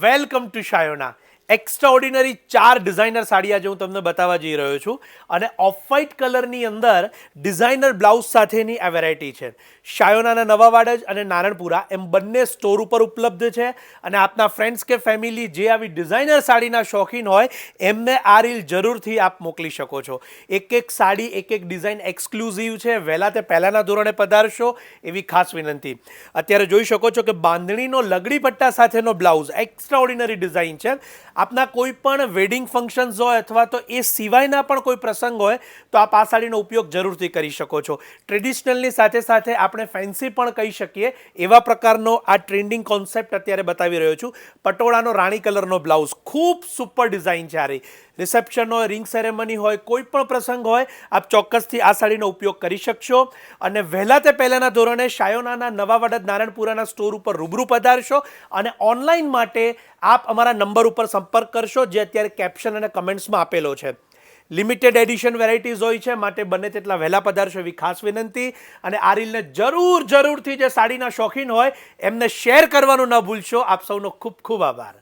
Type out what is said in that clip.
Welcome to Shayona. Extraordinary 4 designer sari આજે હું તમને બતાવવા જઈ રહ્યો છું અને ઓફ વ્હાઇટ કલરની અંદર ડિઝાઇનર બ્લાઉઝ સાથેની આ વેરાયટી છે. શાયોનાના નવા વાડજ અને નારણપુરા એમ બંને સ્ટોર ઉપર ઉપલબ્ધ છે અને આપના ફ્રેન્ડ્સ કે ફેમિલી જે આવી ડિઝાઇનર સાડીના શોખીન હોય એમને આ રીલ જરૂરથી આપ મોકલી શકો છો. એક એક સાડી એક એક ડિઝાઇન એક્સક્લુઝિવ છે. વહેલા તે પહેલાંના ધોરણે પધારશો એવી ખાસ વિનંતી. અત્યારે જોઈ શકો છો કે બાંધણીનો લગડી પટ્ટા સાથેનો બ્લાઉઝ એક્સ્ટ્રાઓર્ડિનરી ડિઝાઇન છે. આપના કોઈ પણ વેડિંગ ફંક્શન્સ હોય અથવા તો એ સિવાયના પણ કોઈ પ્રસંગ હોય તો આપ આ સાડીનો ઉપયોગ જરૂરથી કરી શકો છો. ટ્રેડિશનલની સાથે સાથે આપણે ફેન્સી પણ કહી શકીએ એવા પ્રકારનો આ ટ્રેન્ડિંગ કોન્સેપ્ટ અત્યારે બતાવી રહ્યો છું. પટોળાનો રાણી કલરનો બ્લાઉઝ ખૂબ સુપર ડિઝાઇન છે. આ રિસેપ્શન હોય, રિંગ સેરેમની હોય, કોઈ પણ પ્રસંગ હોય આપ ચોક્કસથી આ સાડીનો ઉપયોગ કરી શકશો. અને વહેલા તે પહેલાંના ધોરણે શાયોનાના નવા વડદ નારણપુરાના સ્ટોર ઉપર રૂબરૂ પધારશો અને ઓનલાઈન માટે આપ અમારા નંબર ઉપર સંપર્ક કરશો જે અત્યારે કેપ્શન અને કમેન્ટ્સમાં આપેલો છે. લિમિટેડ એડિશન વેરાયટીઝ હોય છે માટે બને તેટલા વહેલા પધારશો એવી ખાસ વિનંતી. અને આ રીલને જરૂરથી જે સાડીના શોખીન હોય એમને શેર કરવાનું ન ભૂલશો. આપ સૌનો ખૂબ ખૂબ આભાર.